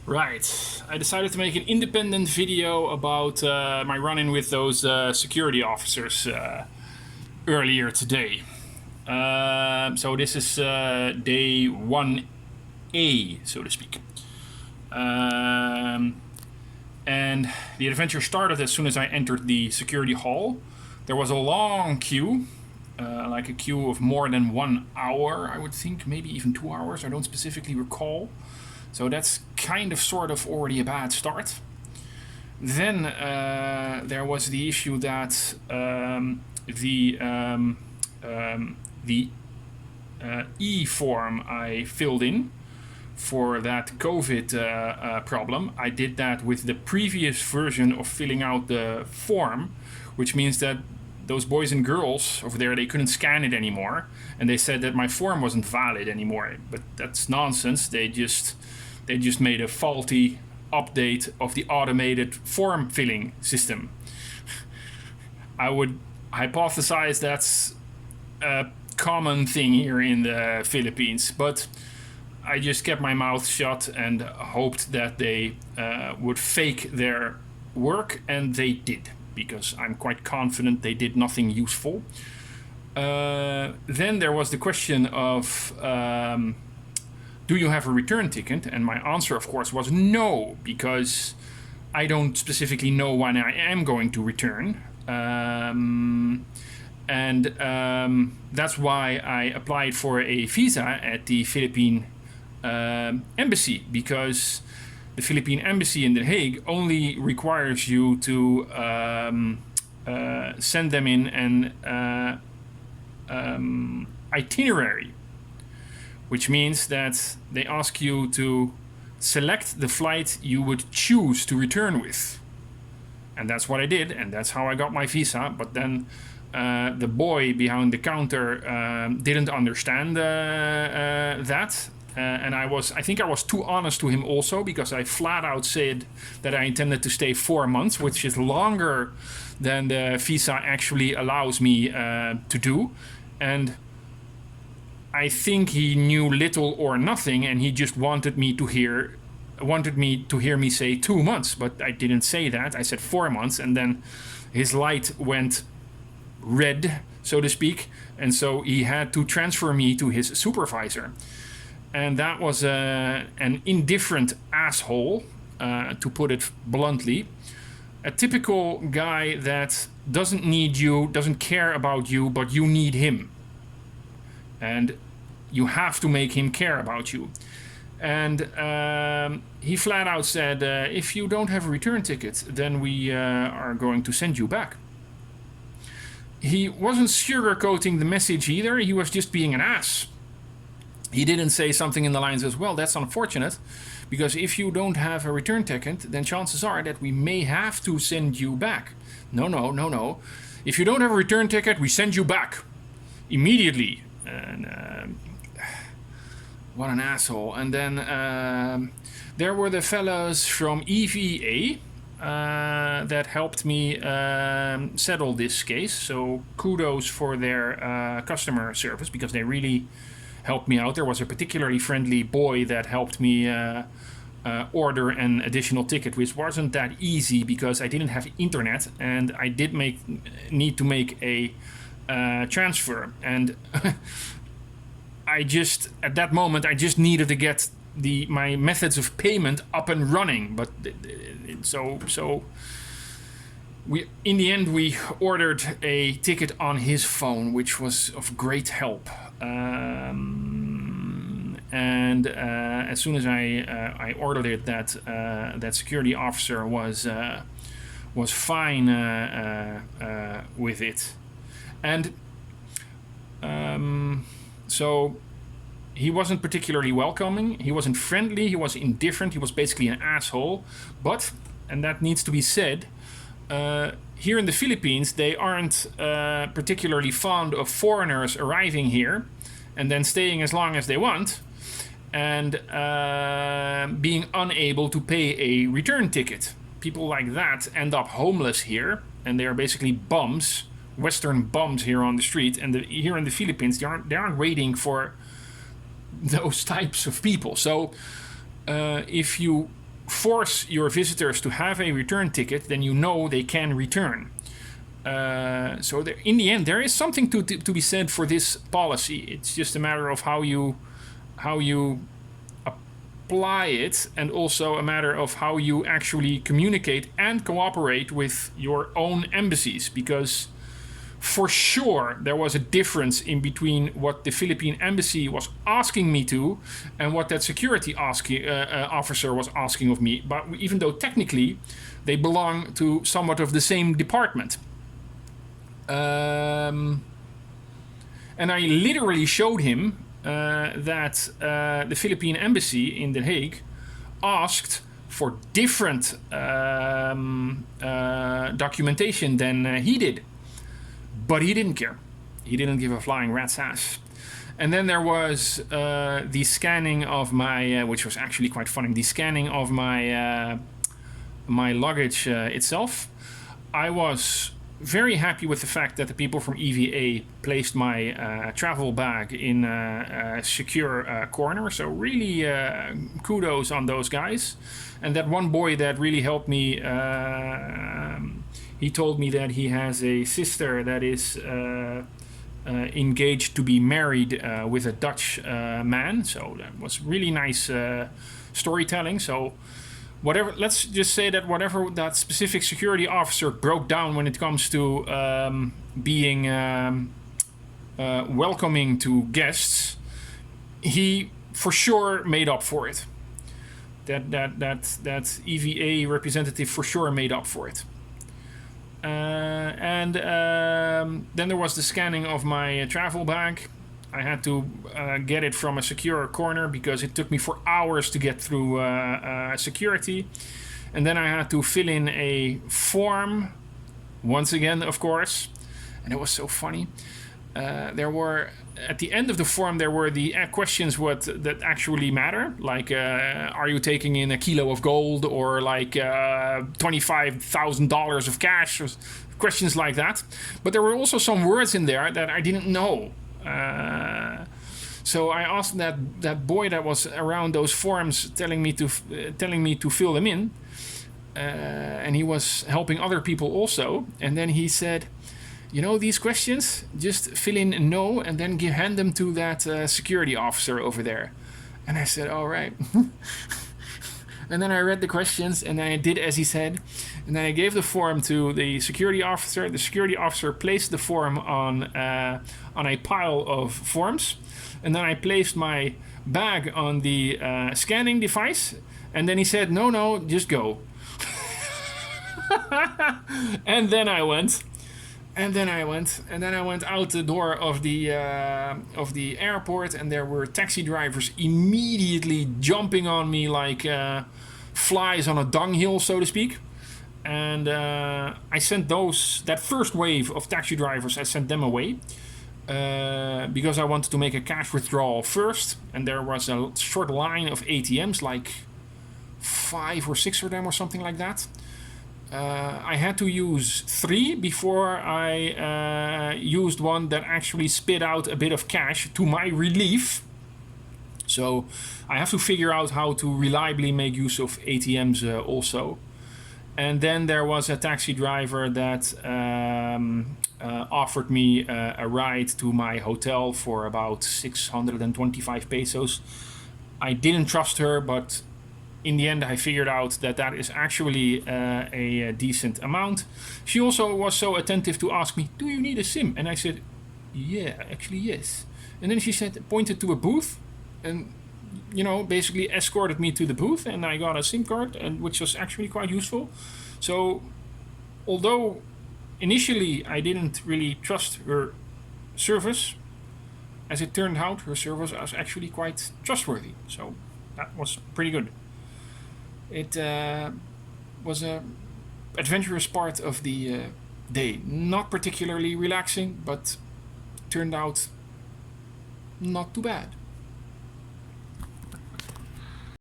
Right. I decided to make an independent video about my run-in with those security officers earlier today. So this is day 1A, so to speak. And the adventure started as soon as I entered the security hall. There was a long queue, like a queue of more than 1 hour, I would think, maybe even 2 hours, I don't specifically recall. So that's kind of sort of already a bad start. Then there was the issue that the e-form I filled in for that COVID problem, I did that with the previous version of filling out the form, which means that those boys and girls over there, they couldn't scan it anymore, and they said that my form wasn't valid anymore. But that's nonsense. They just made a faulty update of the automated form filling system. I would hypothesize that's a common thing here in the Philippines, but I just kept my mouth shut and hoped that they would fake their work, and they did, because I'm quite confident they did nothing useful. Then there was the question of do you have a return ticket? And my answer, of course, was no, because I don't specifically know when I am going to return. That's why I applied for a visa at the Philippine embassy, because the Philippine embassy in The Hague only requires you to send them in an itinerary, which means that they ask you to select the flight you would choose to return with. And that's what I did, and that's how I got my visa. But then the boy behind the counter didn't understand that. And I think I was too honest to him also, because I flat out said that I intended to stay 4 months, which is longer than the visa actually allows me to do. And I think he knew little or nothing, and he just wanted me to hear me say 2 months, but I didn't say that. I said 4 months, and then his light went red, so to speak, and so he had to transfer me to his supervisor. And that was an indifferent asshole, to put it bluntly. A typical guy that doesn't need you, doesn't care about you, but you need him. And you have to make him care about you. And he flat out said, if you don't have a return ticket, then we are going to send you back. He wasn't sugarcoating the message either. He was just being an ass. He didn't say something in the lines as, well, that's unfortunate, because if you don't have a return ticket, then chances are that we may have to send you back. No. If you don't have a return ticket, we send you back immediately. And what an asshole. And then there were the fellows from EVA that helped me settle this case. So kudos for their customer service, because they really helped me out. There was a particularly friendly boy that helped me order an additional ticket, which wasn't that easy because I didn't have internet, and I did need to make a transfer. And at that moment, I just needed to get my methods of payment up and running. But so in the end, we ordered a ticket on his phone, which was of great help. And as soon as I ordered it, that security officer was fine with it. And so he wasn't particularly welcoming, he wasn't friendly, he was indifferent, he was basically an asshole. But, and that needs to be said, here in the Philippines, they aren't particularly fond of foreigners arriving here and then staying as long as they want and being unable to pay a return ticket. People like that end up homeless here, and they are basically bums, Western bums here on the street. And here in the Philippines, they aren't waiting for those types of people. So if you force your visitors to have a return ticket, then you know they can return. So there, in the end, there is something to be said for this policy. It's just a matter of how you apply it, and also a matter of how you actually communicate and cooperate with your own embassies, because for sure there was a difference in between what the Philippine embassy was asking me to and what that security officer was asking of me, but even though technically they belong to somewhat of the same department. And I literally showed him that the Philippine embassy in The Hague asked for different documentation than he did. But he didn't care. He didn't give a flying rat's ass. And then there was the scanning of my, which was actually quite funny, the scanning of my my luggage itself. I was very happy with the fact that the people from EVA placed my travel bag in a secure corner. So really kudos on those guys. And that one boy that really helped me, he told me that he has a sister that is engaged to be married with a Dutch man. So that was really nice storytelling. So whatever, let's just say that whatever that specific security officer broke down when it comes to being welcoming to guests, he for sure made up for it. That EVA representative for sure made up for it. And then there was the scanning of my travel bag. I had to get it from a secure corner because it took me for hours to get through security. And then I had to fill in a form, once again, of course. And it was so funny. There were, at the end of the form, there were the questions that actually matter. Like, are you taking in a kilo of gold, or like $25,000 of cash? Or questions like that. But there were also some words in there that I didn't know. So I asked that boy that was around those forms, telling me to fill them in, and he was helping other people also. And then he said, "You know these questions? Just fill in no, and then hand them to that security officer over there." And I said, "All right." And then I read the questions, and I did as he said. And then I gave the form to the security officer. The security officer placed the form on a pile of forms. And then I placed my bag on the scanning device. And then he said, no, just go. And then I went. And then I went out the door of the airport, and there were taxi drivers immediately jumping on me like flies on a dunghill, so to speak. And I sent that first wave of taxi drivers, I sent them away because I wanted to make a cash withdrawal first. And there was a short line of ATMs, like 5 or 6 of them or something like that. I had to use 3 before I used one that actually spit out a bit of cash, to my relief. So I have to figure out how to reliably make use of ATMs also. And then there was a taxi driver that offered me a ride to my hotel for about 625 pesos. I didn't trust her, but in the end I figured out that is actually a decent amount. She also was so attentive to ask me, "Do you need a SIM?" And I said, "Yeah, actually yes." And then she pointed to a booth, and basically escorted me to the booth, and I got a SIM card, and which was actually quite useful. So although initially I didn't really trust her service, as it turned out her service was actually quite trustworthy. So that was pretty good. It was a adventurous part of the day. Not particularly relaxing, but turned out not too bad.